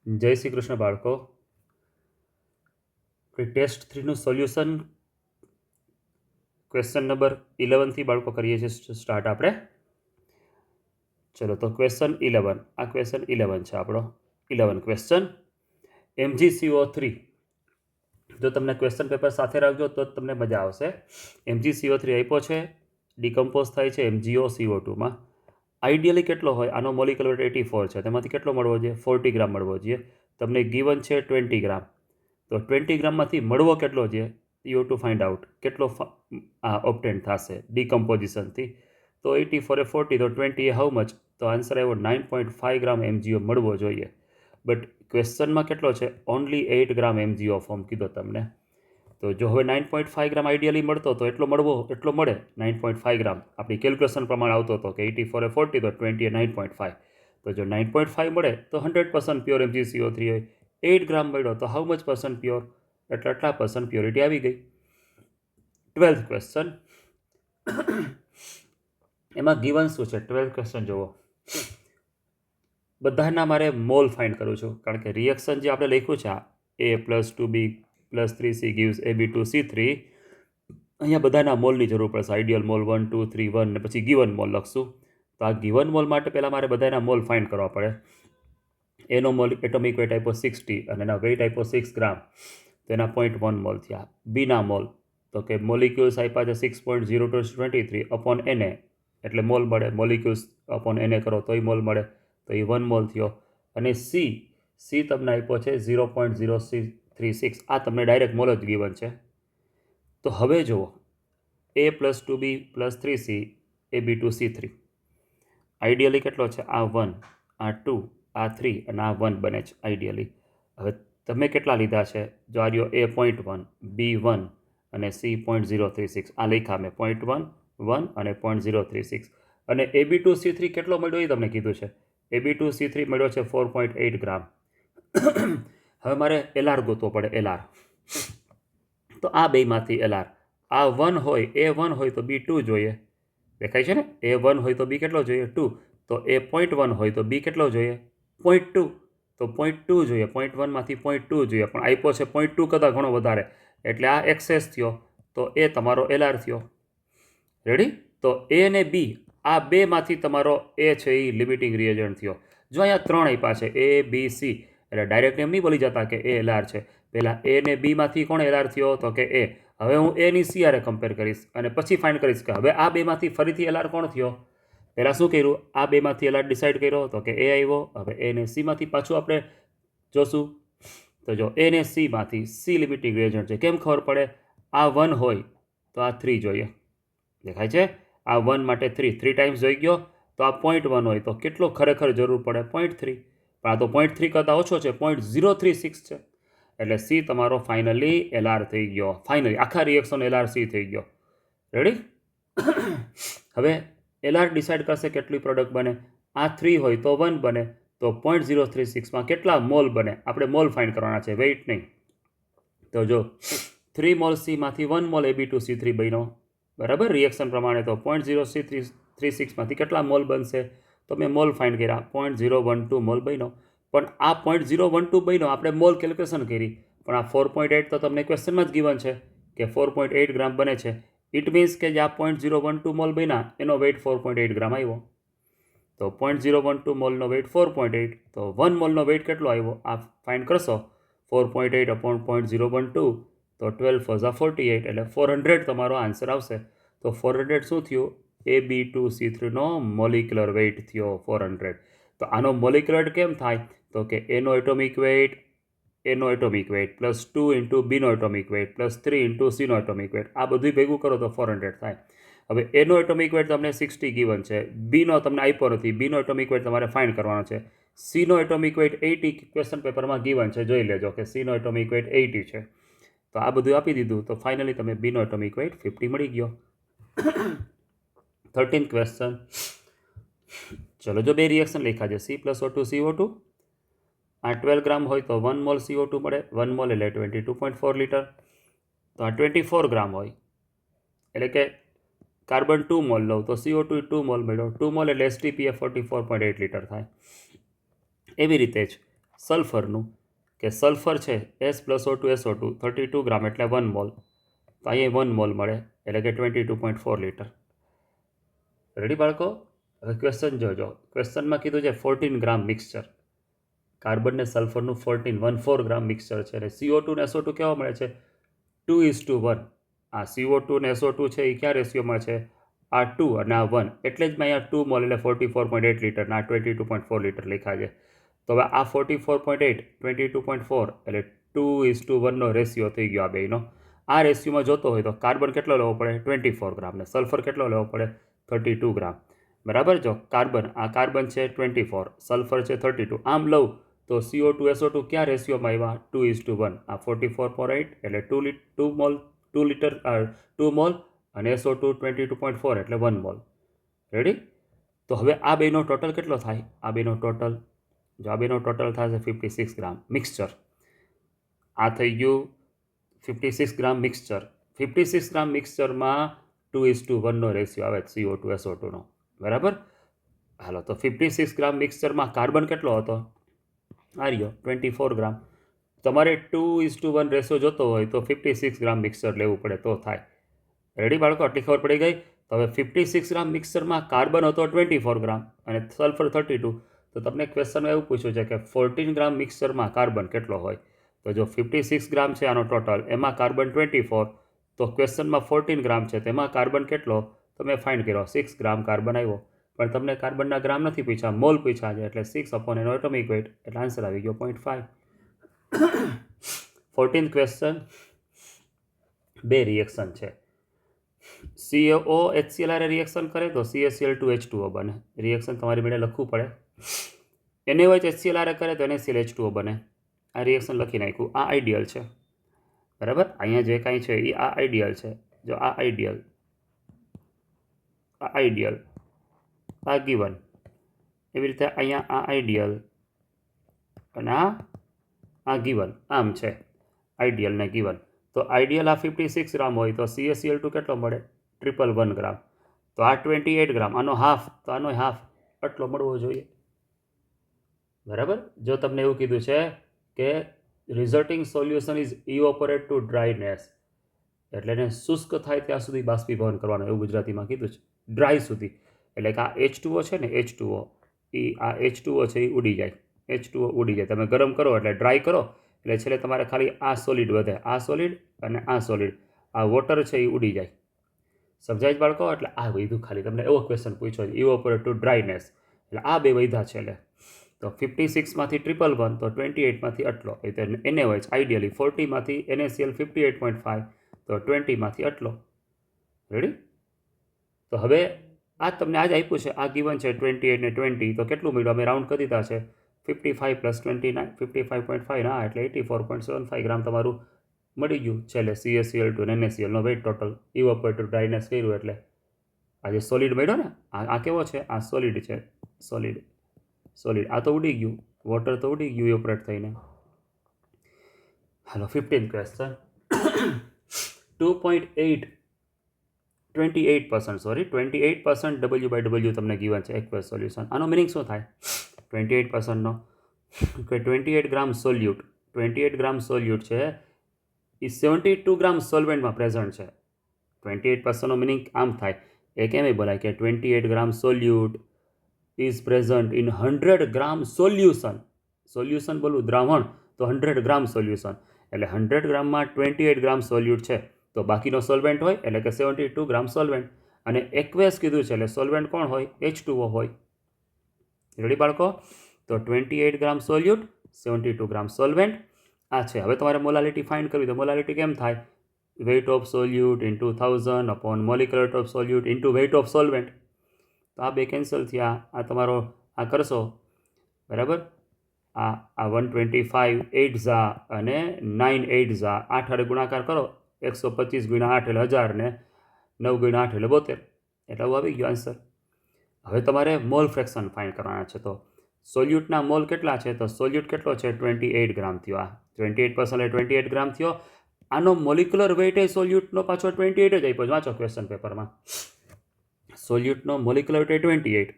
જય શ્રી કૃષ્ણ બાળકો. Test 3નું solution question number 11થી બાળકો કરીએ છીએ સ્ટાર્ટ આપણે. ચલો તો ક્વેશ્ચન 11, આ ક્વેશ્ચન 11 છે આપણો 11 ક્વેશ્ચન. MgCO3, જો તમને ક્વેશ્ચન પેપર સાથે રાખજો તો તમને મજા આવશે. MgCO3 આપ્યો છે, ડિકમ્પોઝ થાય છે MgOCO2માં. આઈડિયલી કેટલો હોય? આનો મોલિક્યુલર વેટ 84 છે, તેમાંથી કેટલો મળવો જોઈએ? 40 ગ્રામ મળવો જોઈએ. તમને ગિવન છે 20 ગ્રામ, તો 20 ગ્રામમાંથી મળવો કેટલો છે? યુ ટુ ફાઇન્ડ આઉટ કેટલો ઓપ્ટેન થશે ડિકમ્પોઝિશનથી. તો 84 એ 40, તો 20 એ હાઉ મચ? તો આન્સર આવ્યો 9.5 ગ્રામ MgO મળવો જોઈએ. બટ ક્વેશ્ચનમાં કેટલો છે? ઓનલી 8 ગ્રામ MgO ફોર્મ કીધો તમને. તો જો હવે 9.5 ગ્રામ આઈડિયલી મળતો તો એટલો મળે 9.5 ગ્રામ. આપણી કેલ્ક્યુલેશન પ્રમાણે આવતો હતો કે 84 એ 40, તો 20 એ 9.5. તો જો 9.5 મળે તો 100% પ્યોર MgCO3 હોય. 8 ગ્રામ મળ્યો તો હાઉ મચ % પ્યોર? એટલે આટલા % પ્યોરિટી આવી ગઈ. 12th ક્વેશ્ચન, એમાં ગિવન શું છે? 12th ક્વેશ્ચન જુઓ. બધાના મારે મોલ ફાઇન્ડ કરું છું, કારણ કે રિએક્શન જે આપણે લખ્યું છે A+2B + 3C gives AB2C3, અહીંયા બધાના મોલની જરૂર પડશે. આઈડિયલ મોલ 1, 2, 3, 1 ને પછી ગિવન મોલ લખશું. તો આ ગિવન મોલ માટે પહેલાં મારે બધાના મોલ ફાઇન્ડ કરવા પડે. એનો મોલ એટોમિક વેટ આપ્યો 60 અને એના વેટ આપ્યો 6 ગ્રામ, તો એના 0.1 મોલ થયા. બીના મોલ તો કે મોલિક્યુલ્સ આપ્યા છે 6.0223 અપોન Na, એટલે મોલ મળે. મોલિક્યુલ્સ અપોન Na કરો તોય મોલ મળે, તો એ 1 મોલ થયો. અને સી તમને આપ્યો છે 0.036, આ તમને ડાયરેક્ટ મોલ જ ગિવન છે. તો હવે જુઓ, A+2B + 3C AB2C3 આઈડિયલી કેટલો છે? આ 1, આ 2, આ 3 અને આ 1 બને છે આઈડિયલી. હવે તમે કેટલા લીધા છે? જો આ રહ્યો A.1, B1 અને C.036, આ લખ્યા મેં 0.1, 1 અને 0.036. અને AB2C3 કેટલો મળ્યો એ તમને કીધું છે. AB2C3 મળ્યો છે 4.8 ગ્રામ. હવે મારે LR ગોતવો પડે. LR તો આ બેમાંથી LR, આ 1 હોય, A1 હોય તો B2 જોઈએ. દેખાય છે ને? A1 હોય તો B કેટલો જોઈએ? 2. તો A.1 હોય તો B કેટલો જોઈએ? 0.2. તો 0.2 જોઈએ. 0.1માંથી 0.2 જોઈએ, પણ આપ્યો છે 0.2 કરતાં ઘણો વધારે, એટલે આ એક્સેસ થયો. તો એ તમારો LR થયો. રેડી? તો A અને B, આ બેમાંથી તમારો A છે એ લિમિટિંગ રિએજન્ટ થયો. જો અહીંયા 3 આપ્યા છે A, B, C, એટલે ડાયરેક્ટ એમ નહીં બોલી જતા કે A LR છે. પહેલાં A ને B માંથી કોણ LR થયો? તો કે A. હવે હું A ની C હારે કમ્પેર કરીશ અને પછી ફાઇન્ડ કરીશ કે હવે આ બેમાંથી ફરીથી LR કોણ થયો. પહેલાં શું કર્યું? આ બેમાંથી LR ડિસાઇડ કર્યો તો કે A આવ્યો. હવે A ને C માંથી પાછું આપણે જોશું. તો જો A ને C માંથી C લિમિટિંગ રિએજન્ટ છે. કેમ ખબર પડે? આ 1 હોય તો આ 3 જોઈએ. દેખાય છે? આ 1 માટે 3 ટાઈમ્સ જોઈ ગયો. તો આ 0.1 હોય તો કેટલો ખરેખર જરૂર પડે? 0.3. પણ આ તો 0.3 કરતાં ઓછો છે, 0.036 છે. એટલે C તમારો ફાઇનલી LR થઈ ગયો. ફાઇનલી આખા રિએક્શન LRC થઈ ગયો. રેડી? હવે LR ડિસાઇડ કરશે કેટલી પ્રોડક્ટ બને. આ 3 હોય તો 1 બને, તો 0.036માં કેટલા મોલ બને? આપણે મોલ ફાઇન્ડ કરવાના છે, વેઇટ નહીં. તો જો 3 મોલ Cમાંથી 1 મોલ AB2C3 બન્યો, બરાબર? રિએક્શન પ્રમાણે તો 0.036માંથી કેટલા મોલ બનશે? તો મેં મોલ ફાઇન્ડ કર્યા, 0.012 મોલ બન્યો. પણ આ 0.012 બન્યો, આપણે મોલ કેલ્ક્યુલેશન કરી, પણ આ 4.8 તો તમને ક્વેશ્ચનમાં જ ગિવન છે કે 4.8 ગ્રામ બને છે. ઇટ મીન્સ કે જે આ 0.012 મોલ બન્યા એનો વેઇટ 4.8 ગ્રામ આવ્યો. તો 0.012 મોલનો વેઇટ 4.8, તો 1 મોલનો વેઇટ કેટલો આવ્યો? આ ફાઇન્ડ કરશો 4.8 અપોન 0.012, તો 12 × 48, એટલે 400 તમારો આન્સર આવશે. તો 400 શું થયું? AB2C3નો મોલિક્યુલર વેઇટ થયો 400. તો આનો મોલિક્યુલર વેટ કેમ થાય? તો કે એનો એટોમિક વેઇટ પ્લસ 2 × બીનો એટોમિક વેઇટ પ્લસ 3 × સીનો એટોમિક વેઇટ, આ બધું ભેગું કરો તો 400 થાય. હવે એનો એટોમિક વેઇટ તમને 60 ગિવન છે, બીનો તમને આપ્યો નથી, બીનો એટોમિક વેઇટ તમારે ફાઇન્ડ કરવાનો છે. સીનો એટોમિક વેઇટ 80 ક્વેશ્ચન પેપરમાં ગિવન છે, જોઈ લેજો કે સીનો એટોમિક વેઇટ 80 છે. તો આ બધું આપી દીધું, તો ફાઇનલી તમે બીનો એટોમિક વેઇટ 50 મળી ગયો. 13th question. ચલો, જો બે રિએક્શન લખ્યા છે C+O2 CO2, આ 12 ગ્રામ હોય તો 1 મોલ CO2 મળે. 1 મોલ એટલે 22.4 લીટર. તો આ 24 ગ્રામ હોય એટલે કે કાર્બન 2 મોલ લઉં તો CO2 2 મોલ મળ્યો. 2 મોલ એટલે STPF 44.8 લીટર થાય. એવી રીતે જ સલ્ફરનું કે સલ્ફર છે S+O2SO2 32 ગ્રામ એટલે 1 મોલ, તો અહીંયા 1 મોલ મળે એટલે કે 22.4 લીટર. રેડી બાળકો? હવે ક્વેશ્ચન જોજો. ક્વેશ્ચનમાં કીધું છે 14 ગ્રામ મિક્સચર, કાર્બન ને સલ્ફરનું 14 ગ્રામ મિક્સચર છે અને CO2 ને SO2 કેવા મળે છે 2:1. આ CO2 ને SO2 છે એ ક્યાં રેશિયોમાં છે? આ 2 અને આ 1, એટલે જ મેં અહીંયા 2 મોલ એટલે 44.8 લીટર ના 22.4 લીટર લખ્યા છે. તો હવે આ 44.8 22.4 એટલે 2:1 રેશિયો થઈ ગયો આ બેનો. આ રેશિયોમાં જોતો હોય તો કાર્બન કેટલો લેવો પડે 24 ગ્રામ ને સલ્ફર કેટલો લેવો પડે 32 ગ્રામ. બરાબર? જો આ કાર્બન છે 24, સલ્ફર છે 32, આમ લઉં તો CO2 SO2 ક્યાં રેશિયોમાં આવ્યા 2:1. આ 44.8 એટલે 2 મોલ 2 મોલ અને SO2 22.4 એટલે 1 મોલ. રેડી? તો હવે આ બેનો ટોટલ કેટલો થાય? આ બેનો ટોટલ થશે 56 ગ્રામ મિક્સચર. આ થઈ ગયું 56 ગ્રામ મિક્સચર. 56 ગ્રામ મિક્સચરમાં 2:1 રેશિયો આવે CO2 SO2 નો. બરાબર? હાલો, તો 56 ગ્રામ મિક્સચરમાં કાર્બન કેટલો હતો? આ રહ્યો 24 ગ્રામ. તમારે 2:1 રેશિયો જોતો હોય તો 56 ગ્રામ મિક્સચર લેવું પડે તો થાય. રેડી બાળકો? આટલી ખબર પડી ગઈ? તો હવે 56 ગ્રામ મિક્સચરમાં કાર્બન હતો 24 ગ્રામ અને સલ્ફર 32. તો તમને ક્વેશ્ચનમાં એવું પૂછ્યું છે કે 14 ગ્રામ મિક્સચરમાં કાર્બન કેટલો હોય? તો જો 56 ગ્રામ છે આનો ટોટલ, એમાં કાર્બન 24, તો ક્વેશ્ચનમાં 14 ગ્રામ છે તેમાં કાર્બન કેટલો તો મેં ફાઇન્ડ કર્યો 6 ગ્રામ કાર્બન આવ્યો. પણ તમને કાર્બનના ગ્રામ નથી પૂછ્યા, મોલ પૂછ્યા છે, એટલે 6 એનો એટોમિક વેઇટ, એટલે આન્સર આવી ગયો 0.5. 14th question. 2 રિએક્શન છે. CaO HCl રિએક્શન કરે તો CaCl2H2O બને. રિએક્શન તમારી મેળે લખવું પડે. NaOH HCl કરે તો NaClH2O બને. આ રિએક્શન લખી નાખ્યું. આ આઈડિયલ છે. બરાબર? અહીંયા જે કાંઈ છે એ આ આઈડિયલ છે. જો આ આઈડિયલ, આ ગિવન, એવી રીતે અહીંયા આ આઈડિયલ અને આ ગિવન, આમ છે આઈડિયલ ને ગિવન. તો આઈડિયલ આ 56 ગ્રામ હોય તો CaCl2 કેટલો મળે 111 ગ્રામ. તો આ 28 ગ્રામ, આનો હાફ, તો આનો હાફ આટલો મળવો જોઈએ. બરાબર? જો તમને એવું કીધું છે કે resulting solution is evaporate to dryness, એટલે એને શુષ્ક થાય ત્યાં સુધી બાષ્પીભવન કરવાનું, એવું ગુજરાતીમાં કીધું છે. ડ્રાય સુધી, એટલે કે આ H2O છે ને, H2O આ H2O છે એ ઉડી જાય. H2O ઉડી જાય. તમે ગરમ કરો એટલે ડ્રાય કરો એટલે છેલ્લે તમારે ખાલી આ સોલિડ વધે, આ સોલિડ અને આ સોલિડ, આ વોટર છે એ ઉડી જાય. સમજાય બાળકો? એટલે આ વધ્યું ખાલી. તમને એવો ક્વેશ્ચન પૂછ્યો છે ઇવોપોરેટ ટુ ડ્રાયનેસ, એટલે આ બે વધ્યા છે. એટલે તો 56 માંથી 111, તો 28 માંથી આટલો. NaOH આઈડિયલી 40 માંથી NaCl 58.5, તો 20 માંથી આટલો. રેડી? તો હવે આ તમને આજ આપ્યું છે, આ ગિવન છે 28 ને 20, તો કેટલું મળ્યું? અમે રાઉન્ડ કરી દીધા છે 55 + 29 55.5 ના, એટલે 84.75 ગ્રામ તમારું મળી ગયું છેલ્લે CaCl2 અને NaCl no weight total ઇવોપોરેટ to dryness કર્યું. એટલે આ જે સોલિડ મળ્યો ને, આ કેવો છે? આ સોલિડ છે. સોલિડ આ તો ઉડી ગયું, વોટર તો ઉડી ગયું ઇવોપોરેટ થઈને. હાલો, 15th ક્વેશ્ચન. 28% W/W તમને ગિવન છે એક્વેસ સોલ્યુશન. આનો મિનિંગ શું થાય 28%નો? કે 28 ગ્રામ સોલ્યુટ, 28 ગ્રામ સોલ્યુટ છે એ 72 ગ્રામ સોલ્વેન્ટમાં પ્રેઝન્ટ છે. 28%નો મિનિંગ આમ થાય, એ કેમ બોલાય કે 28 gram solute is present in 100 gram solution. Solution બોલું દ્રાવણ, તો 100 ગ્રામ સોલ્યુશન, એટલે 100 ગ્રામમાં 28 ગ્રામ સોલ્યુટ છે તો બાકીનો સોલ્વેન્ટ હોય એટલે કે 72 ગ્રામ સોલ્વેન્ટ. અને એક્વેસ કીધું છે એટલે સોલ્વેન્ટ કોણ હોય? H2O હોય. રેડી બાળકો? તો 28 ગ્રામ સોલ્યુટ, 72 ગ્રામ સોલ્વેન્ટ આ છે. હવે તમારે મોલાલિટી ફાઇન્ડ કરવી, તો મોલાલિટી કેમ થાય? Weight of solute into 1000 upon molecular weight of solute into weight of solvent. તો આ બે કેન્સલ થયા. આ તમારો આ કરશો, બરાબર? આ 125 8 ઝા અને 9 8 ઝા, 8 હારે ગુણાકાર કરો, 125 × 8 એટલે 1000 ને 9 × 8 એટલે 72, એટલે આવું આવી ગયો આન્સર. હવે તમારે મોલ ફ્રેક્શન ફાઇન્ડ કરવાના છે. તો સોલ્યુટના મોલ કેટલા છે? તો સોલ્યુટ કેટલો છે 28 ગ્રામ થયો. આ 28% એટલે 28 ગ્રામ થયો. આનો મોલિક્યુલર વેઇટ એ સોલ્યુટનો પાછો 28 જ આપ્યો. વાંચો ક્વેશ્ચન પેપરમાં. સોલ્યુટનો મોલિક્યુલર વેઇટ 28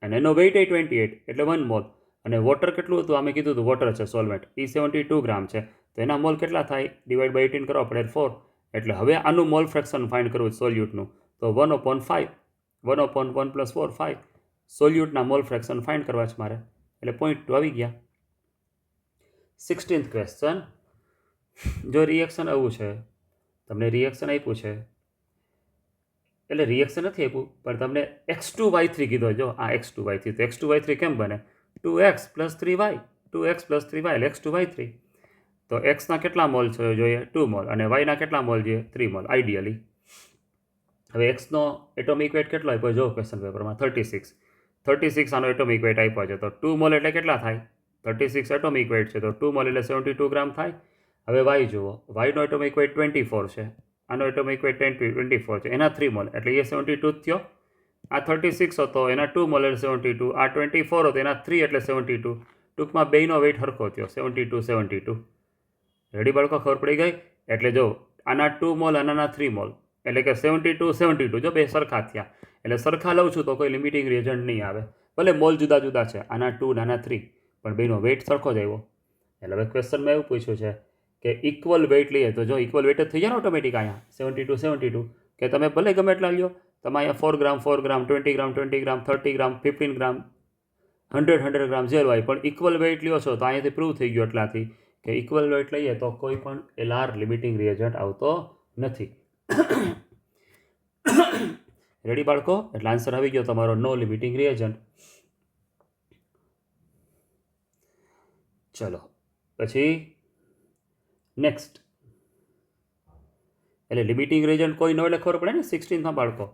અને એનો વેઇટ 28 એટલે 1 મોલ, અને વોટર કેટલું હતું આમે કીધું હતું વોટર છે સોલ્વેન્ટ એ 72 ગ્રામ છે તો એના મોલ કેટલા થાય ડિવાઈડ બાય 18 કરવા પડે 4 એટલે હવે આનું મોલ ફ્રેક્શન ફાઇન્ડ કરવું સોલ્યુટનું તો 1/5 1/1 + 4 5 સોલ્યુટના મોલ ફ્રેક્શન ફાઇન્ડ કરવા છે મારે એટલે 0.2 આવી ગયા 16th ક્વેશ્ચન જો રિએક્શન આવું છે તમને રિએક્શન આપ્યું છે એટલે રિએક્શન નથી આપ્યું પણ તમને x2y3 કીધો જો આ x2y3 તો x2y3 કેમ બને 2x + 3y 2x + 3y એટલે x2y3 તો xના કેટલા મોલ છે જોઈએ 2 મોલ અને yના કેટલા મોલ જોઈએ 3 મોલ આઈડિયલી હવે xનો એટોમિક વેટ કેટલો આપ્યો જો ક્વેશ્ચન પેપરમાં 36 આનો એટોમિક વેટ આપ્યો છે તો 2 મોલ એટલે કેટલા થાય 36 એટોમિક વેટ છે તો 2 મોલ એટલે 72 ગ્રામ થાય હવે y જુઓ yનો એટોમિક વેટ 24 છે આનો એટોમિક વેટ 24 છે એના 3 મોલ એટલે એ 72 થયો આ 36 હતો એના 2 મોલ એટલે 72 આ 24 હતો એના 3 એટલે 72 ટૂંકમાં બેયનો વેટ સરખો થયો 72 રેડી બાળકો ખબર પડી ગઈ એટલે જો આના 2 મોલ અને આના 3 મોલ એટલે કે 72 જો બે સરખા થયા એટલે સરખા લઉં છું તો કોઈ લિમિટિંગ રિએજન્ટ નહીં આવે ભલે મોલ જુદા જુદા છે આના 2 અને આના 3 પણ બેનો વેટ સરખો જ આવ્યો એટલે હવે ક્વેશ્ચનમાં એવું પૂછ્યું છે કે ઇક્વલ વેટ લઈએ તો જો ઇક્વલ વેટ જ થઈ જાય ને ઓટોમેટિક અહીંયા 72 કે તમે ભલે ગમે એટલા લ્યો તમે અહીંયા 4 ગ્રામ 20 ગ્રામ 30 ગ્રામ 15 ગ્રામ 100 ગ્રામ જે હોય પણ ઇક્વલ વેટ લ્યો છો તો અહીંયાથી પ્રૂવ થઈ ગયું એટલાથી કે ઇક્વલ વેટ લઈએ તો કોઈ પણ LR લિમિટિંગ રિએજન્ટ આવતો નથી રેડી બાળકો એટલે આન્સર આવી ગયો તમારો નો લિમિટિંગ રિએજન્ટ ચલો પછી નેક્સ્ટ એટલે લિમિટિંગ રિએજન્ટ કોઈ ન એટલે ખબર પડે ને 16માં બાળકો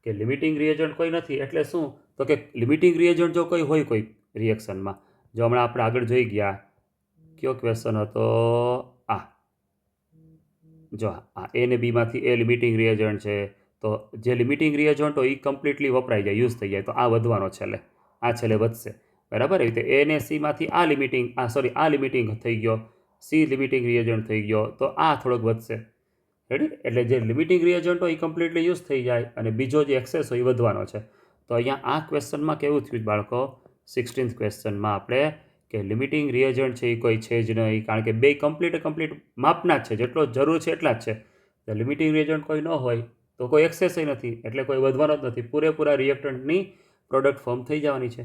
કે લિમિટિંગ રિએજન્ટ કોઈ નથી એટલે શું તો કે લિમિટિંગ રિએજન્ટ જો કોઈ હોય કોઈ રિએક્શનમાં જો હમણાં આપણે આગળ જોઈ ગયા કયો ક્વેશ્ચન હતો આ જો આ એ ને બીમાંથી એ લિમિટિંગ રિએજન્ટ છે તો જે લિમિટિંગ રિએજન્ટ હોય એ કમ્પ્લીટલી વપરાઈ જાય યુઝ થઈ જાય તો આ વધવાનો છેલ્લે આ છેલ્લે વધશે બરાબર એવી રીતે એ ને સીમાંથી આ લિમિટિંગ થઈ ગયો સી લિમિટિંગ રિએજન્ટ થઈ ગયો તો આ થોડોક વધશે રેડી એટલે જે લિમિટિંગ રિએજન્ટ હોય એ કમ્પ્લીટલી યુઝ થઈ જાય અને બીજો જે એક્સેસ હોય એ વધવાનો છે તો અહીંયા આ ક્વેશ્ચનમાં કેવું થયું બાળકો 16th ક્વેશ્ચનમાં આપણે કે લિમિટિંગ રિએજન્ટ છે એ કોઈ છે જ નહીં કારણ કે બે કમ્પ્લીટ માપના જ છે જેટલો જરૂર છે એટલા જ છે તો લિમિટિંગ રિએજન્ટ કોઈ ન હોય તો કોઈ એક્સેસ નથી એટલે કોઈ વધવાનો જ નથી પૂરેપૂરા રિએક્ટન્ટની પ્રોડક્ટ ફોર્મ થઈ જવાની છે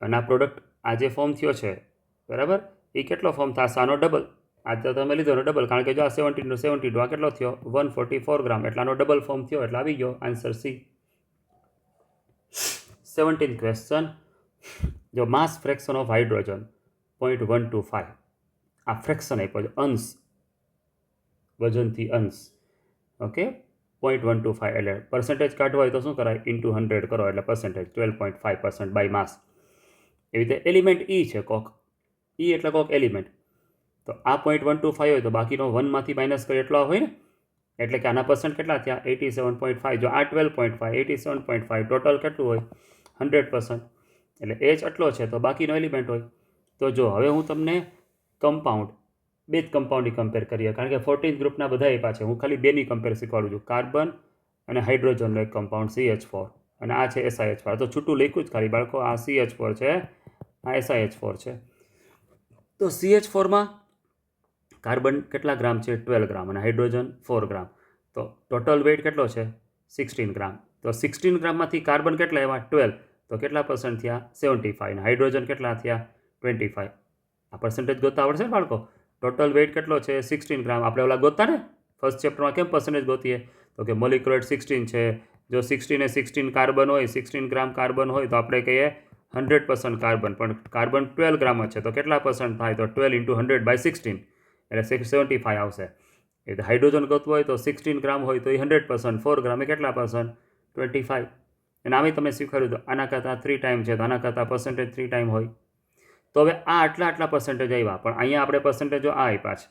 અને આ પ્રોડક્ટ આ જે ફોર્મ થયો છે બરાબર એ કેટલો ફોર્મ થશે આનો ડબલ આ તો તમે લીધો ડબલ કારણ કે જો આ 72 આ કેટલો થયો 144 ગ્રામ એટલે આનો ડબલ ફોર્મ થયો એટલે આવી ગયો આન્સર સી 17th ક્વેશ્ચન જો માસ ફ્રેક્શન ઓફ હાઇડ્રોજન 0.125 આ ફ્રેક્શન આપ્યો છે અંશ વજનથી અંશ ઓકે 0.125 એટલે પર્સન્ટેજ કાઢવા હોય તો શું કરાય ઇન્ટુ 100 કરો એટલે પર્સન્ટેજ 12.5% બાય માસ એવી રીતે એલિમેન્ટ ઈ છે કોક ઈ એટલે કોક એલિમેન્ટ તો આ 0.125 હોય તો બાકીનો 1માંથી માઇનસ કરી એટલો હોય ને એટલે કે આના પર્સન્ટ કેટલા થયા 87.5 જો આ 12.5 87.5 ટોટલ કેટલું હોય 100% એટલે એચ આટલો છે તો બાકીનો એલિમેન્ટ હોય તો જો હવે હું તમને કમ્પાઉન્ડ બે જ કમ્પાઉન્ડની કમ્પેર કરીએ કારણ કે 14th ગ્રુપના બધા આપ્યા છે હું ખાલી બેની કમ્પેર શીખવાડું છું કાર્બન અને હાઇડ્રોજનનો એક કમ્પાઉન્ડ CH4 અને આ છે SiH4 તો છૂટું લખ્યું જ ખાલી બાળકો આ CH4 છે આ SiH4 છે તો CH4માં કાર્બન કેટલા ગ્રામ છે 12 ગ્રામ અને હાઇડ્રોજન 4 ગ્રામ તો ટોટલ વેઇટ કેટલો છે 16 ગ્રામ તો 16 ગ્રામમાંથી કાર્બન કેટલા એવા 12 તો કેટલા પર્સન્ટ થયા 75 અને હાઇડ્રોજન કેટલા થયા 25 આ પર્સન્ટેજ ગોતતા આવડશે ને બાળકો ટોટલ વેઇટ કેટલો છે 16 ગ્રામ આપણે ઓલા ગોતતા ને ફર્સ્ટ ચેપ્ટરમાં કેમ પર્સન્ટેજ ગોતીએ તો કે મોલિક્યુલર વેઇટ 16 છે જો 16 એ 16 કાર્બન હોય 16 ગ્રામ કાર્બન હોય તો આપણે કહીએ 100% કાર્બન પણ કાર્બન 12 ગ્રામ જ છે તો કેટલા પર્સન્ટ થાય તો 12 × 100/16 એટલે 75 આવશે એટલે હાઇડ્રોજન ગોતવું હોય તો 16 ગ્રામ હોય તો એ 100% 4 ગ્રામ એ કેટલા પર્સન્ટ 25 અને આમે તમે શીખવાડ્યું તો આના કરતાં 3 ટાઈમ છે તો આના કરતાં પર્સન્ટેજ 3 ટાઈમ હોય તો હવે આ આટલા પર્સન્ટેજ આવ્યા પણ અહીંયા આપણે પર્સન્ટેજો આ આપ્યા છે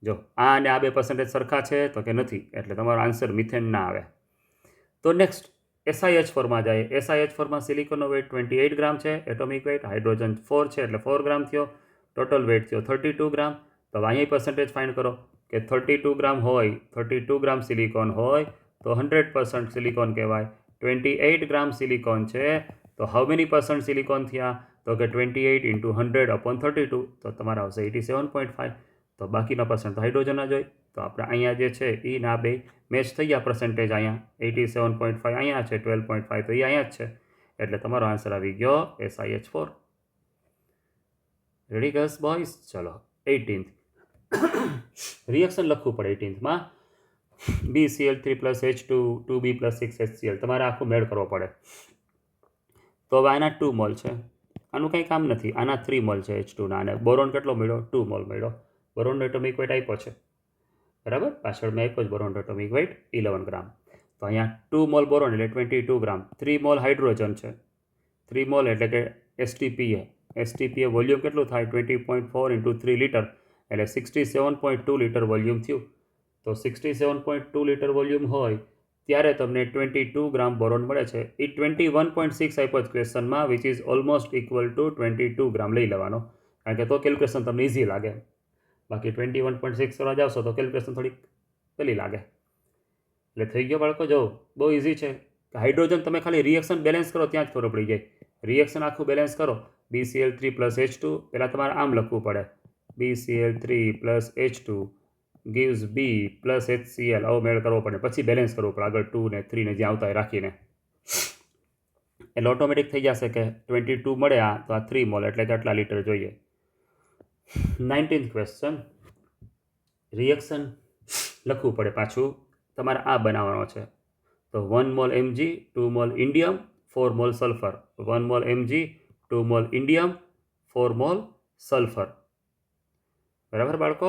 જો આ અને આ બે પર્સન્ટેજ સરખા છે તો કે નથી એટલે તમારો આન્સર મિથેન ના આવે તો નેક્સ્ટ SiH4માં જાય SiH4માં સિલિકોનનો વેઇટ 28 ગ્રામ છે એટોમિક વેઇટ હાઇડ્રોજન 4 છે એટલે 4 ગ્રામ થયો ટોટલ વેઇટ થયો 32 ગ્રામ તો અહીંયા પર્સન્ટેજ ફાઇન્ડ કરો કે 32 ગ્રામ હોય 32 ગ્રામ સિલિકોન હોય તો 100% સિલિકોન કહેવાય. 28 ગ્રામ સિલિકોન છે તો હાઉ મેની % સિલિકોન થયા? તો કે 28 × 100/32, તો તમારા આવશે 87.5. તો બાકીના પર્સન્ટ તો હાઇડ્રોજનના જ હોય. તો આપણે અહીંયા જે છે એ ના બે મેચ થઈ ગયા પર્સન્ટેજ. અહીંયા 87.5 અહીંયા છે, 12.5 તો એ અહીંયા જ છે. એટલે તમારો આન્સર આવી ગયો SiH4. Ready girls boys? ચલો 18th રિએક્શન લખવું પડે 18thમાં. BCl3 + H2 2B + 6HCl તમારે આખું મેળ કરવો પડે. તો હવે આના 2 મોલ છે, આનું કંઈ કામ નથી. આના 3 મોલ છે H2ના. અને બોરોન કેટલો મળ્યો? 2 મોલ મળ્યો. બોરોનનો એટોમિક વેઇટ આપ્યો છે, બરાબર? પાછળ મેં આપ્યો છે બોરોનનો એટોમિક વેઇટ 11 ગ્રામ. તો અહીંયા 2 મોલ બોરોન એટલે 22 ગ્રામ. 3 મોલ હાઇડ્રોજન છે, 3 મોલ એટલે કે STPA વોલ્યુમ કેટલું થાય? 20.4 × 3 લીટર એટલે 67.2 લીટર વોલ્યુમ થયું. તો 67.2 લીટર વોલ્યુમ હોય ત્યારે તમને 22 ગ્રામ બોરોન મળે છે. એ 21.6 આપ્યો છે ક્વેશ્ચનમાં, which is almost equal to 22 gram લઈ લેવાનો, કારણ કે તો કેલ્ક્યુલેશન તમને ઇઝી લાગે. બાકી 21.6 કરવા જાવશો તો કેલ્ક્યુલેશન થોડીક પેલી લાગે. એટલે થઈ ગયો બાળકો? જો બહુ ઇઝી છે. હાઇડ્રોજન તમે ખાલી રિએક્શન બેલેન્સ કરો ત્યાં જ ખબર પડી જાય. રિએક્શન આખું બેલેન્સ કરો. BCl3 + H2 પહેલાં તમારે આમ લખવું પડે, BCl3 + H2 gives B + HCl. આવો મેળ કરવો પડે, પછી બેલેન્સ કરવું પડે આગળ 2 ને 3 ને જ્યાં આવતા હોય રાખીને. એટલે ઓટોમેટિક થઈ જશે કે 22 મળે આ, તો આ 3 મોલ એટલે કે આટલા લીટર જોઈએ. 19th question. રિએક્શન લખવું પડે પાછું. તમારે આ બનાવવાનો છે. તો 1 mall Mg, 2 mall indium, 4 mall sulphur. 1 mall Mg, 2 mall indium, 4 mall sulphur. બરાબર બાળકો?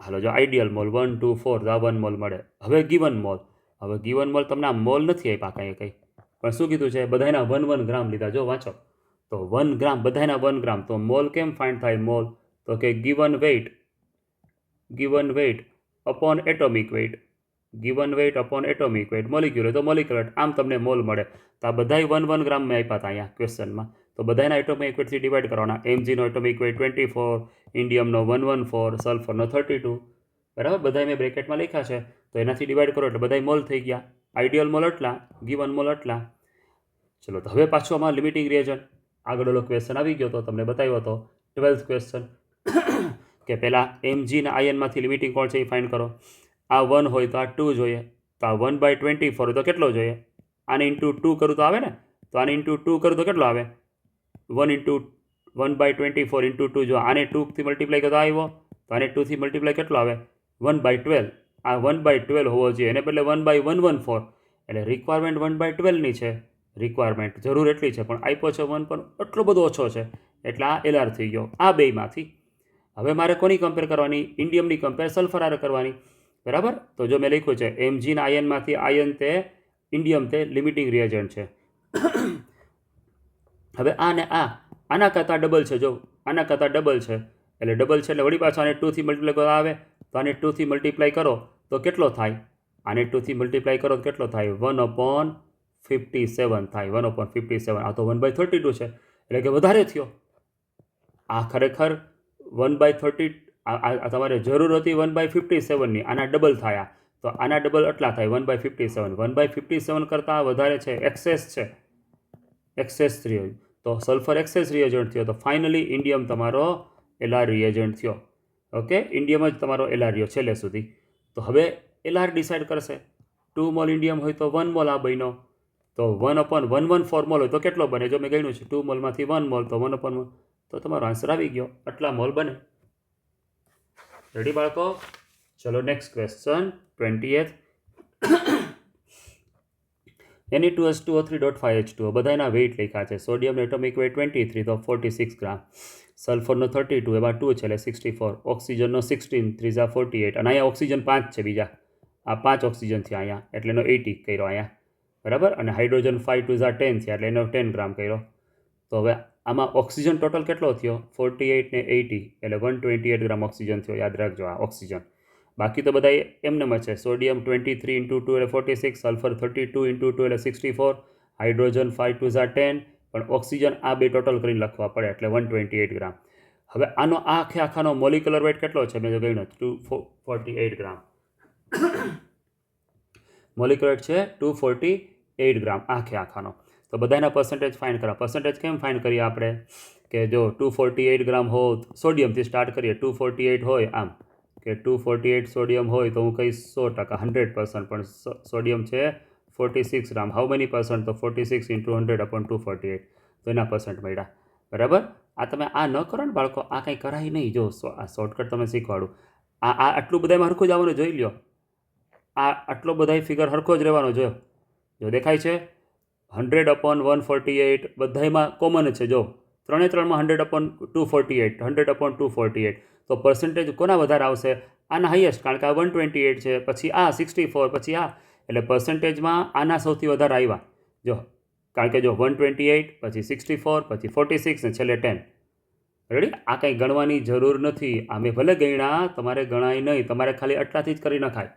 હાલો, જો આઈડિયલ મોલ 1, 2, 4 તો આ 1 મોલ મળે. હવે ગીવન મોલ. હવે ગીવન મોલ તમને આ મોલ નથી આપ્યા કંઈ, પણ શું કીધું છે? બધાના 1 ગ્રામ લીધા. જો વાંચો તો 1 ગ્રામ, બધાના 1 ગ્રામ. તો મોલ કેમ ફાઇન્ડ થાય મોલ? તો કે given weight upon atomic weight. Given weight upon atomic weight. Molecular તો મોલિક્યુલર, આમ તમને મોલ મળે. તો આ બધાય 1 ગ્રામ મેં આપ્યા હતા અહીંયા ક્વેશ્ચનમાં. તો બધાના એટોમિક વેઇટથી ડિવાઈડ કરવાના. Mgનો એટોમિક વેઇટ 24, ઇન્ડિયમનો 114, સલ્ફરનો 32. બરાબર? બધાય મેં બ્રેકેટમાં લખ્યા છે. તો એનાથી ડિવાઈડ કરો એટલે બધાય મોલ થઈ ગયા. આઈડિયલ મોલ એટલા, ગીવન મોલ એટલા. ચલો, તો હવે પાછું આમાં લિમિટિંગ રિએજન્ટ આગળ ઓલો ક્વેશ્ચન આવી ગયો તો તમને બતાવ્યો હતો 12th ક્વેશ્ચન કે પહેલાં Mgના આયનમાંથી લિમિટિંગ કોણ છે એ ફાઇન્ડ કરો. આ 1 હોય તો આ 2 જોઈએ. તો આ 1/24 હોય તો કેટલો જોઈએ? આને ઇન્ટુ 2 કરું તો આવે ને? તો આને ઇન્ટુ 2 કરું તો કેટલો આવે? 1/24 ઇન્ટુ 2. જો આને 2થી મલ્ટીપ્લાય કરો તો આવ્યો, તો આને 2થી મલ્ટીપ્લાય કેટલો આવે? 1/12. આ 1/12 હોવો જોઈએ, એને બદલે 1/114. એટલે રિક્વાયરમેન્ટ 1/12ની છે. રિક્વાયરમેન્ટ જરૂર એટલી છે, પણ આપ્યો છે 1 પણ એટલો બધો ઓછો છે. એટલે આ LR થઈ ગયો આ બેમાંથી. હવે મારે કોની કમ્પેર કરવાની? ઇન્ડિયમની કમ્પેર સલ્ફર આરે કરવાની. બરાબર? તો જો મેં લખ્યું છે Mgના આયનમાંથી આયન તે ઇન્ડિયમ તે લિમિટિંગ રિએજન્ટ છે. હવે આના કરતાં ડબલ છે. જો આના કરતાં ડબલ છે, એટલે ડબલ છે એટલે વળી પાછો આને 2થી મલ્ટીપ્લાય કરવા આવે. તો આને 2થી મલ્ટીપ્લાય કરો તો કેટલો થાય? આને 2થી મલ્ટીપ્લાય કરો તો કેટલો થાય? 1/57 થાય. 1/57. આ તો 1/32 છે, એટલે કે વધારે થયો. આ ખરેખર 1/30. આ તમારે જરૂર હતી 1/57ની, આના ડબલ થયા. તો આના ડબલ એટલા થાય 1/57. 1/57 કરતાં વધારે છે, એક્સેસ છે, એક્સેસ થયો. તો સલ્ફર એક્સેસ રિએજન્ટ થયો. તો ફાઇનલી ઇન્ડિયમ તમારો LR રિએજન્ટ થયો. ઓકે, ઇન્ડિયમ જ તમારો LR રહ્યો છેલ્લે સુધી. તો હવે LR ડિસાઇડ કરશે. 2 મોલ ઇન્ડિયમ હોય તો 1 મોલ આ બન્યો. તો 1/114 મોલ હોય તો કેટલો બને? જો મેં ગણ્યું છે 2 મોલમાંથી 1 મોલ તો 1/1. તો તમારો આન્સર આવી ગયો, આટલા મોલ બને. રેડી બાળકો? ચલો નેક્સ્ટ ક્વેશ્ચન 20th. Ne2H2O3.5H2O બધાના વેઇટ લખ્યા છે. સોડિયમનો એટોમિક વેઇટ 23 તો 46 ગ્રામ. સલ્ફરનો 32, એમાં 2 છે એટલે 64. ઓક્સિજનનો 16, 3 × 48. અને અહીંયા ઓક્સિજન 5 છે બીજા. આ 5 ઓક્સિજન થયા અહીંયા, એટલે એનો 80 કર્યો અહીંયા. બરાબર? અને હાઇડ્રોજન 5 2 × 10 થયા એટલે એનો 10 ગ્રામ કર્યો. તો હવે આમાં ઓક્સિજન ટોટલ કેટલો થયો? 48 ને 80 એટલે 128 ગ્રામ ઓક્સિજન થયો. યાદ રાખજો આ ઓક્સિજન. બાકી તો બધા એમનેમ જ છે. સોડિયમ 23 × 2 એટલે 46, સલ્ફર 32 × 2 એટલે 64, હાઇડ્રોજન 5 2 × 10. પણ ઓક્સિજન આ બે ટોટલ કરીને લખવા પડે એટલે 128 ગ્રામ. હવે આનો આખાનો મોલિક્યુલર વેઇટ કેટલો છે? મેં જો ગણ્યો 248 ગ્રામ. મોલિક્યુલર છે 248 ગ્રામ આખાનો. તો બધાના પર્સન્ટેજ ફાઇન્ડ કરવા. પર્સન્ટેજ કેમ ફાઇન્ડ કરીએ આપણે કે જો 248 ગ્રામ હોય સોડિયમથી સ્ટાર્ટ કરીએ 248 હોય આમ કે 248 સોડિયમ હોય તો હું કહીશ 100%, 100%, પણ સોડિયમ છે 46 ગ્રામ. How many percent? તો 46 × 100/248. તો એના પર્સન્ટ મળ્યા. બરાબર. આ તમે આ ન કરો ને બાળકો, આ કંઈ કરાય નહીં. જો આ શોર્ટકટ તમે શીખવાડું. આ આટલું બધામાં હરખું જ આવવાનું જોઈ લ્યો. આ આટલો બધા ફિગર હરખો જ રહેવાનો જો દેખાય છે 100/148 બધામાં કોમન છે. જો ત્રણમાં 100/248, 100/248. તો પર્સન્ટેજ કોના વધારે આવશે? આના હાઈએસ્ટ, કારણ કે આ 128 છે, પછી આ 64, પછી આ, એટલે પર્સન્ટેજમાં આના સૌથી વધારે આવ્યા. જો કારણ કે જો 128, પછી 64, પછી 46 ને છેલ્લે 10. રેડી? આ કંઈ ગણવાની જરૂર નથી. આ મેં ભલે ગણ્યા, તમારે ગણાય નહીં. તમારે ખાલી આટલાથી જ કરી નખાય.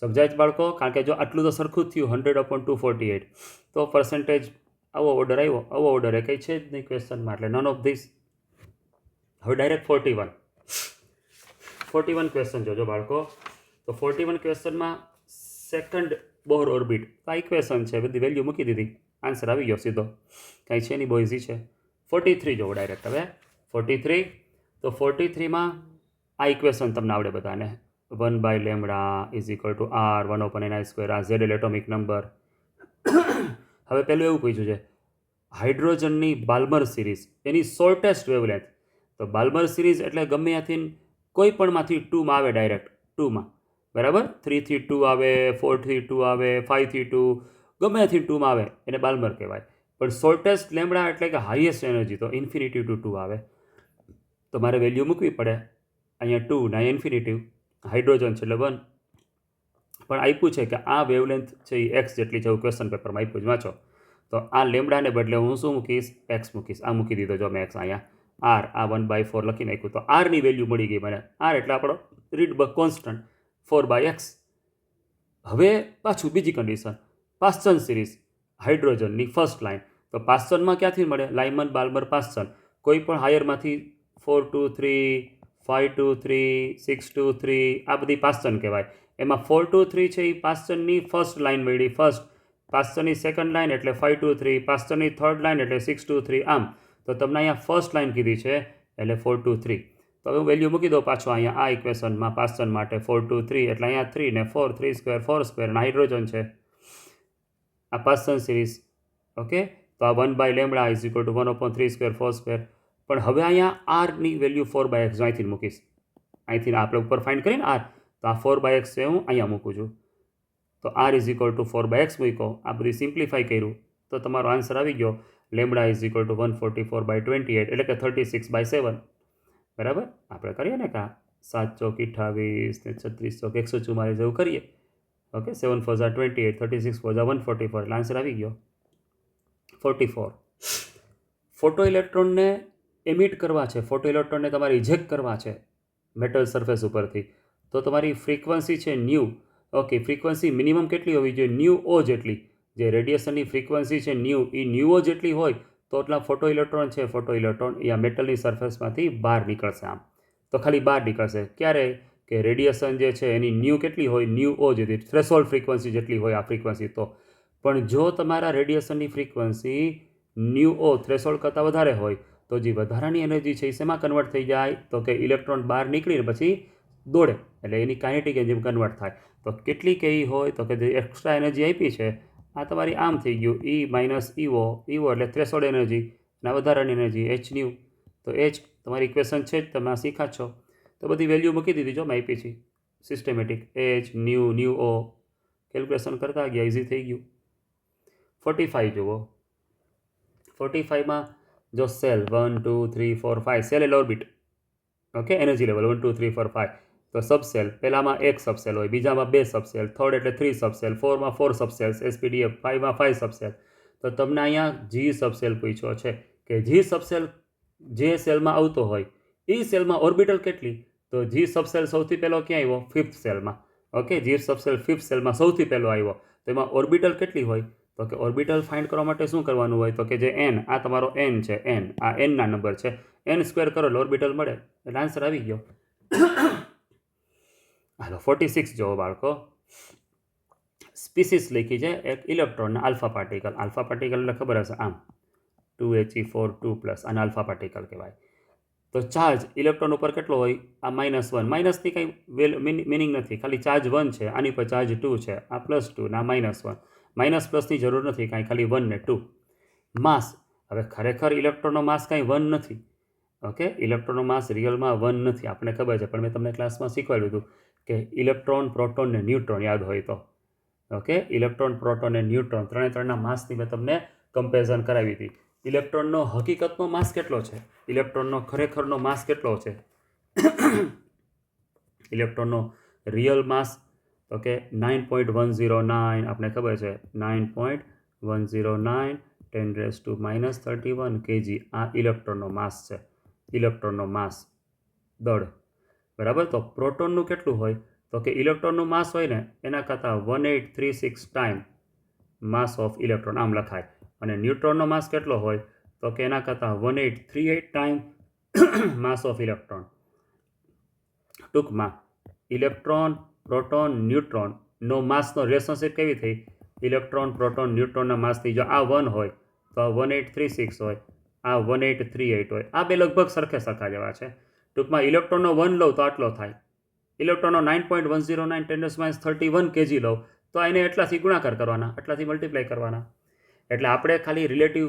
સમજાય જ બાળકો? કારણ કે જો આટલું તો સરખું જ થયું 100/248. તો પર્સન્ટેજ આવો ઓર્ડર આવ્યો. આવો ઓર્ડર એ કંઈ છે જ નહીં ક્વેશ્ચનમાં, એટલે નન ઓફ ધીસ. હવે ડાયરેક્ટ 41 ક્વેશ્ચન જોજો બાળકો. તો 41 ક્વેશ્ચનમાં સેકન્ડ બોર ઓર્બિટ આ ઇક્વેશન છે, બધી વેલ્યુ મૂકી દીધી, આન્સર આવી ગયો સીધો. કાંઈ છે નહીં, બહુ ઇઝી છે. 43 જોવો ડાયરેક્ટ. હવે 43. તો 43માં આ ઇક્વેશન તમને આવડે બધાને. 1/λ = R 1/ni². આ Z એટોમિક નંબર. હવે પહેલું એવું પૂછ્યું છે હાઇડ્રોજનની બાલ્મર સિરીઝ, એની શોર્ટેસ્ટ વેવલેન્થ. તો બાલ્મર સિરીઝ એટલે ગમે ત્યાંથી કોઈ પણમાંથી 2માં આવે ડાયરેક્ટ 2માં. બરાબર. 3 થી 2 આવે, 4 થી 2 આવે, 5 થી 2, ગમે ત્યાંથી 2માં આવે એને બાલ્મર કહેવાય. પણ શોર્ટેસ્ટ લેમ્બડા એટલે કે હાઈએસ્ટ એનર્જી તો ઇન્ફિનિટી ટુ 2 આવે. તો મારે વેલ્યુ મૂકવી પડે. અહીંયા 2 ને અહીંયા ઇન્ફિનિટિવ. હાઇડ્રોજન છે એટલે 1. પણ આપ્યું છે કે આ વેવલેન્થ છે એ એક્સ જેટલી છે, એવું ક્વેશ્ચન પેપરમાં આપ્યું જ વાંચો. તો આ લેમ્બડાને બદલે હું શું મૂકીશ? એક્સ મૂકીશ. આ મૂકી દીધો જો મેં એક્સ અહીંયા. આર આ 1/4 લખી નાખ્યું. તો આરની વેલ્યુ મળી ગઈ મને. આર એટલે આપણો રીડબર્ગ કોન્સ્ટન્ટ 4/x. હવે પાછું બીજી કન્ડિશન, પાસ્ચન સિરીઝ હાઇડ્રોજનની ફર્સ્ટ લાઇન. તો પાસ્ચનમાં ક્યાંથી મળે? લાઇમન બાલ્મર પાસ્ચન. કોઈ પણ હાયરમાંથી 4 2 3, 5 2 3, 6 2 3 આ બધી પાસ્ચન કહેવાય. એમાં 4 2 3 છે એ પાસ્ચનની ફર્સ્ટ લાઇન મળી. ફર્સ્ટ પાસ્ચનની સેકન્ડ લાઇન એટલે 5 2 3, પાસ્ચનની થર્ડ લાઇન એટલે 6 2 3. આમ તો તમને અહીંયા ફર્સ્ટ લાઇન કીધી છે એટલે 4 2 3. તો હવે વેલ્યુ મૂકી દો પાછો અહીંયા આ ઇક્વેશનમાં પાસ્ચન માટે 4 2 3 એટલે અહીંયા 3 ને 4 3² 4² અને હાઇડ્રોજન છે આ પાસ્ચન સિરીઝ. ઓકે. તો આ 1/λ = 1/3² 4². પણ હવે અહીંયા આરની વેલ્યુ 4/x અહીંથી મૂકીશ. અહીંથી આપણે ઉપર ફાઇન્ડ કરીએ ને આર, તો આ 4/x છે હું અહીંયા મૂકું છું. તો R = 4/x મૂક્યો. આ બધી સિમ્પ્લિફાઈ કર્યું તો તમારો આન્સર આવી ગયો. λ = 144/28 એટલે કે 36/7. બરાબર. આપણે કરીએ ને કે 7 ચોક 28 ને 36 ચોક 144 જેવું કરીએ. ઓકે. 7 4 28, 36 4 144 એટલે આન્સર આવી ગયો 44. ફોટો ઇલેક્ટ્રોનને એમિટ કરવા છે, ફોટો ઇલેક્ટ્રોનને તમારે ઇજેક્ટ કરવા છે મેટલ સરફેસ ઉપરથી. તો તમારી ફ્રીક્વન્સી છે ન્યૂ. ઓકે. ફ્રીક્વન્સી મિનિમમ કેટલી હોવી જોઈએ? ન્યૂ જેટલી. જે રેડિયેશનની ફ્રીક્વન્સી છે ન્યૂ જેટલી હોય તો એટલા ફોટો ઇલેક્ટ્રોન છે, ફોટો ઇલેક્ટ્રોન એ આ મેટલની સરફેસમાંથી બહાર નીકળશે. આમ તો ખાલી બહાર નીકળશે. ક્યારે? કે રેડિયેશન જે છે એની ન્યૂ કેટલી હોય? ન્યૂ જેટલી, થ્રેશોલ્ડ ફ્રીક્વન્સી જેટલી હોય આ ફ્રીક્વન્સી. તો પણ જો તમારા રેડિયેશનની ફ્રીક્વન્સી ન્યૂ થ્રેશોલ્ડ કરતાં વધારે હોય તો જે વધારાની એનર્જી છે એ શેમાં કન્વર્ટ થઈ જાય? તો કે ઇલેક્ટ્રોન બહાર નીકળીને પછી દોડે એટલે એની કાઇનેટિક એનર્જી કન્વર્ટ થાય. તો કેટલી કેવી હોય? તો કે જે એક્સ્ટ્રા એનર્જી આપી છે આ તમારી આમ થઈ ગયું E - EO એટલે થ્રેશોલ્ડ એનર્જી, અને વધારાની એનર્જી hν. તો h તમારી ઇક્વેશન છે જ, તમે આ શીખ્યા છો. તો બધી વેલ્યુ મૂકી દીધી જો મેં આપી છે સિસ્ટમેટિક. h ν કેલ્ક્યુલેશન કરતા ગયા, ઇઝી થઈ ગયું. 45 જુઓ. 45માં જો સેલ 1 2 3 4 5 સેલ એટલે ઓર્બિટ. ઓકે. Energy level 1 2 3 4 5. તો સબસેલ પહેલામાં એક સબસેલ હોય, બીજામાં 2 સબસેલ, થર્ડ એટલે 3 સબસેલ, 4માં 4 સબસેલ્સ SPDF, 5માં 5 સબસેલ. તો તમને અહીંયા જી સબસેલ પૂછ્યો છે કે જી સબસેલ જે સેલમાં આવતો હોય એ સેલમાં ઓર્બિટલ કેટલી? તો જી સબસેલ સૌથી પહેલો ક્યાં આવ્યો? 5th સેલમાં. ઓકે. જી સબસેલ 5th સેલમાં સૌથી પહેલો આવ્યો. તો એમાં ઓર્બિટલ કેટલી હોય? તો કે ઓર્બિટલ ફાઇન્ડ કરવા માટે શું કરવાનું હોય? તો કે જે n, આ તમારો n છે, n આ n ના નંબર છે, n² કરો એટલે ઓર્બિટલ મળે એટલે આન્સર આવી ગયો. હાલો 46 જોવો બાળકો. સ્પીસીસ લખી છે એક ઇલેક્ટ્રોનના આલ્ફા પાર્ટિકલ એટલે ખબર હશે આમ 2He4 2+ આને આલ્ફા પાર્ટિકલ કહેવાય. તો ચાર્જ ઇલેક્ટ્રોન ઉપર કેટલો હોય? આ -1. માઇનસની કંઈ મિનિંગ નથી, ખાલી ચાર્જ 1 છે, આની પર ચાર્જ 2 છે, આ +2 ને આ -1. માઇનસ પ્લસની જરૂર નથી કાંઈ, ખાલી 1 ને 2. માસ, હવે ખરેખર ઇલેક્ટ્રોનનો માસ કાંઈ 1 નથી. ઓકે, ઇલેક્ટ્રોનનો માસ રિયલમાં 1 નથી, આપણને ખબર છે, પણ મેં તમને ક્લાસમાં શીખવાડ્યું હતું કે ઇલેક્ટ્રોન, પ્રોટોન ને ન્યુટ્રોન યાદ હોય તો. ઓકે, ઇલેક્ટ્રોન, પ્રોટોન અને ન્યુટ્રોન ત્રણના માસની મેં તમને કમ્પેરિઝન કરાવી હતી. ઇલેક્ટ્રોનનો હકીકતનો માસ કેટલો છે? ઇલેક્ટ્રોનનો ખરેખરનો માસ કેટલો છે? ઇલેક્ટ્રોનનો રિયલ માસ તો કે 9.109, આપણે ખબર છે 9.109 10⁻31 kg આ ઇલેક્ટ્રોનનો માસ છે. ઇલેક્ટ્રોનનો માસ દળ, બરાબર. તો પ્રોટોનનું કેટલું હોય? તો કે ઇલેક્ટ્રોનનું માસ હોય ને એના કરતાં 1836 ટાઈમ માસ ઓફ ઇલેક્ટ્રોન, આમ લખાય. અને ન્યુટ્રોનનો માસ કેટલો હોય? તો કે એના કરતાં 1838 ટાઈમ માસ ઓફ ઇલેક્ટ્રોન. ટૂંકમાં ઇલેક્ટ્રોન, પ્રોટોન, ન્યુટ્રોનનો માસનો રિલેશનશિપ કેવી થઈ? ઇલેક્ટ્રોન, પ્રોટોન, ન્યુટ્રોનના માસથી જો આ 1 હોય તો આ 1836 હોય, આ 1838 હોય, આ બે લગભગ સરખા જેવા છે. ટૂંકમાં ઇલેક્ટ્રોનનો 1 લઉં તો આટલો થાય, ઇલેક્ટ્રોનનો 9.109 10⁻31 kg લઉં તો એને એટલાથી ગુણાકાર કરવાના, એટલાથી મલ્ટીપ્લાય કરવાના. એટલે આપણે ખાલી રિલેટિવ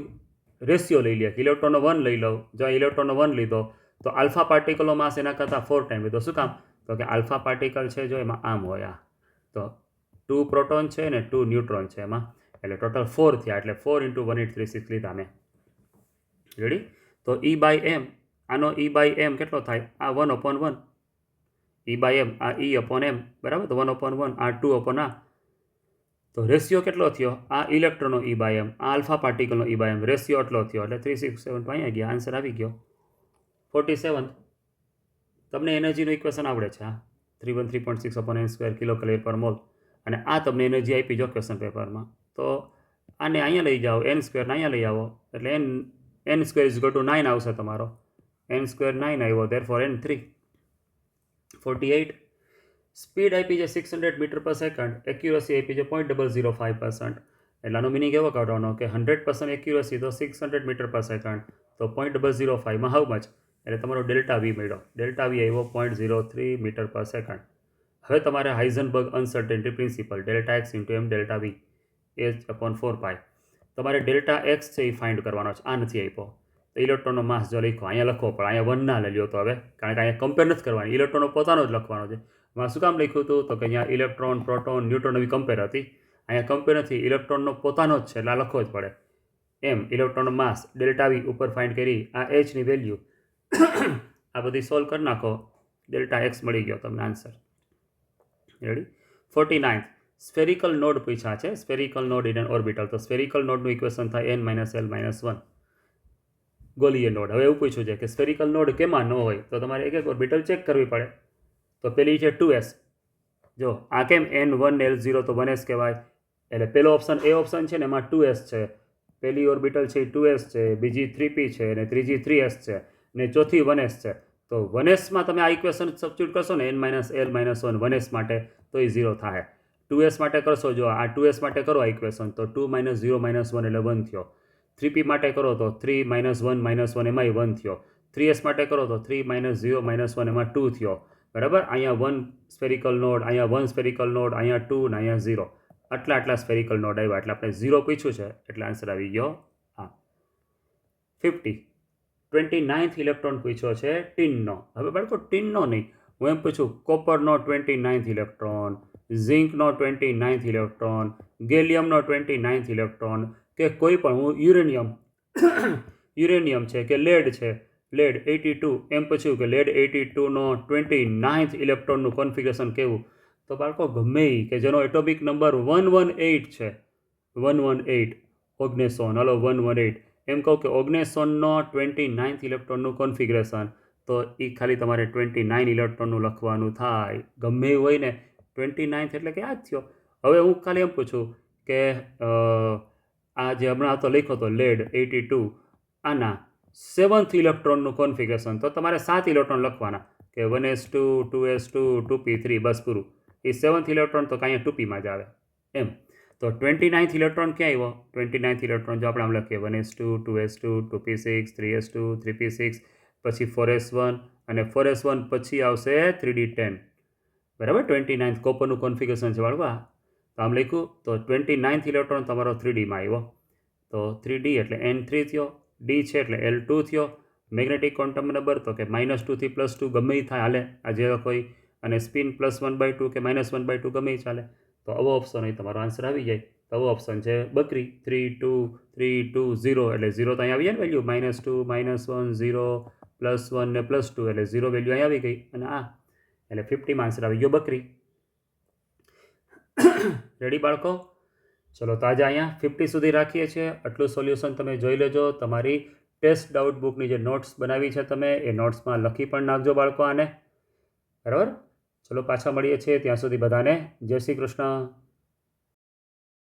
રેશિયો લઈ લઈએ. ઇલેક્ટ્રોનનો 1 લઈ લઉં, જો ઇલેક્ટ્રોનનો 1 લીધો તો આલ્ફા પાર્ટિકલનો માસ એના કરતાં 4 ટાઈમ લીધો. શું કામ? તો કે આલ્ફા પાર્ટિકલ છે જો એમાં આમ હોય, તો 2 પ્રોટોન છે ને 2 ન્યુટ્રોન છે એમાં, એટલે ટોટલ 4 થયા, એટલે 4 × 1836 લીધા મેં. રેડી? તો E/m, આનો E/m કેટલો થાય? આ 1/1 E/m, આ E/m, બરાબર. તો 1/1, આ 2/આ. તો રેશિયો કેટલો થયો? આ ઇલેક્ટ્રોનનો E/m, આ આલ્ફા પાર્ટિકલનો E/m, રેશિયો એટલો થયો, એટલે 367 તો અહીંયા ગયા, આન્સર આવી ગયો 47. તમને એનર્જીનું ઇક્વેશન આવડે છે, 313.6/n² kcal/mol, અને આ તમને એનર્જી આપી જો ક્વેશ્ચન પેપરમાં. તો આને અહીંયા લઈ જાઓ, n² ને અહીંયા લઈ આવો, એટલે n² 9 આવશે તમારો. n² 9 આવ્યો, therefore n3 48. સ્પીડ આપી છે 600 મીટર/સેકન્ડ, એક્યુરસી આપી છે 0.005%. એટલે આનો મિનિંગ એવો કાઢવાનો કે 100% એક્યુરસી તો 600 મીટર/સેકન્ડ, તો 0.005 માં હાઉ મચ? એટલે તમારો ΔV મળ્યો. ΔV આવ્યો 0.03 મીટર/સેકન્ડ. હવે તમારે Heisenberg uncertainty principal Δx × m ΔV h/4π, તમારે Δx છે એ ફાઇન્ડ કરવાનો છે, આ નથી આપ્યો. તો ઇલેક્ટ્રોનનો માસ જો લખો, અહીંયા લખવો પણ અહીંયા 1 ના લઈ લો તો હવે, કારણ કે અહીંયા કમ્પેર નથી કરવાની, ઇલેક્ટ્રોનનો પોતાનો જ લખવાનો છે. માં શું કામ લખ્યું હતું? તો કે અહીંયા ઇલેક્ટ્રોન, પ્રોટોન, ન્યુટ્રોન એવી કમ્પેર હતી, અહીંયા કમ્પેર નથી, ઇલેક્ટ્રોનનો પોતાનો જ છે, એટલે આ લખવો જ પડે. એમ ઇલેક્ટ્રોનનો માસ ΔV ઉપર ફાઇન્ડ કરી, આ Hની વેલ્યુ આ બધી સોલ્વ કરી નાખો, Δx મળી ગયો તમને આન્સર. રેડી? 49. સ્ફેરિકલ નોડ પૂછ્યા છે, spherical node in an orbital. તો સ્ફેરિકલ નોડનું ઇક્વેશન થાય n - l - 1. ગોલીય નોડ. હવે એવું પૂછ્યું છે કે સ્ફેરિકલ નોડ કેમાં ન હોય? તો તમારે એક ઓર્બિટલ ચેક કરવી પડે. તો પેલી છે 2s. જો આ કેમ n1 l0 તો 1s કહેવાય, એટલે પેલો ઓપ્શન એ ઓપ્શન છે ને એમાં 2s છે. પહેલી ઓર્બિટલ છે 2s છે, બીજી 3p છે, અને ત્રીજી 3s છે, ને ચોથી 1s છે. તો 1sમાં તમે આ ઇક્વેશન સબસ્ટિટ્યુટ કરશો ને n - l - 1 1s માટે, તો એ 0 થાય. 2s માટે કરશો, જો આ 2s માટે કરો આ ઇક્વેશન, તો 2 - 0 - 1 એટલે 1 થયો. 3p માટે કરો તો 3 - 1 - 1 એમાંય 1 થયો. 3s માટે કરો તો 3 - 0 - 1 એમાં 2 થયો. બરાબર? અહીંયા 1 સ્ફેરિકલ નોડ, અહીંયા 1 સ્ફેરિકલ નોડ, અહીંયા 2 ને અહીંયા 0. આટલા સ્ફેરિકલ નોડ આવ્યા, એટલે આપણે 0 પૂછ્યું છે, એટલે આન્સર આવી ગયો હા. 50. 29th ઇલેક્ટ્રોન પૂછ્યો છે ટીનનો. હવે બાળકો ટીનનો નહીં, હું એમ પૂછું કોપરનો 29th ઇલેક્ટ્રોન, ઝિંકનો 29th ઇલેક્ટ્રોન, ગેલિયમનો 29th ઇલેક્ટ્રોન, કે કોઈ પણ, હું યુરેનિયમ છે કે લેડ છે, લેડ 82, એમ પૂછ્યું કે લેડ 82નો 29th ઇલેક્ટ્રોનનું કોન્ફિગરેશન કેવું? તો બાળકો ગમે એ કે જેનો એટોમિક નંબર 118 છે, 118 ઓગ્નેસોન, હલો 118, એમ કહું કે ઓગ્નેસોનનો 29th ઇલેક્ટ્રોનનું કોન્ફિગરેશન, તો એ ખાલી તમારે 29 ઇલેક્ટ્રોનનું લખવાનું થાય. ગમે એવું હોય ને 29th એટલે કે આ જ થયો. હવે હું ખાલી એમ પૂછું કે આ જે હમણાં તો લખ્યો હતો લેડ 82, આના 7th ઇલેક્ટ્રોનનું કોન્ફિગરેશન, તો તમારે 7 ઇલેક્ટ્રોન લખવાના કે 1s2 2s2 2p3, બસ પૂરું. એ 7th ઇલેક્ટ્રોન તો કાંઈ 2pમાં જ આવે. એમ. તો 29th ઇલેક્ટ્રોન ક્યાં આવ્યો? 29th ઇલેક્ટ્રોન જો આપણે આમ લખીએ 1s2 2s2 2p6 3s2 3p6 પછી 4s1 અને 4s1 પછી આવશે 3d10 બરાબર. 29th કોપરનું કોન્ફિગરેશન છે વાળવા. તો આમ લખ્યું તો 29th ઇલેક્ટ્રોન તમારો 3dમાં આવ્યો. તો 3d એટલે n3 થયો, d છે એટલે l2 થયો. મેગ્નેટિક ક્વોન્ટમ નંબર તો કે -2 થી +2 ગમે એ થાય હાલે આ જે કોઈ, અને સ્પિન +1/2 કે -1/2 ગમે એ ચાલે. તો આવો ઓપ્શન અહીં તમારો આન્સર આવી જાય. તો આવો ઓપ્શન છે બકરી. 3 2 3 2 0 એટલે 0 તો અહીં આવી જાય ને વેલ્યુ, -2 -1 0 +1 ને +2 એટલે 0 વેલ્યુ અહીં આવી ગઈ. અને આ એટલે 50માં આન્સર આવી ગયો બકરી. રેડી બાળકો? ચલો તો આજે અહીંયા 50 સુધી રાખીએ છીએ. આટલું સોલ્યુશન તમે જોઈ લેજો. તમારી ટેસ્ટ ડાઉટ બુકની જે નોટ્સ બનાવી છે તમે એ નોટ્સમાં લખી પણ નાખજો બાળકો આને. બરાબર? ચલો પાછા મળીએ છીએ. ત્યાં સુધી બધાને જય શ્રી કૃષ્ણ.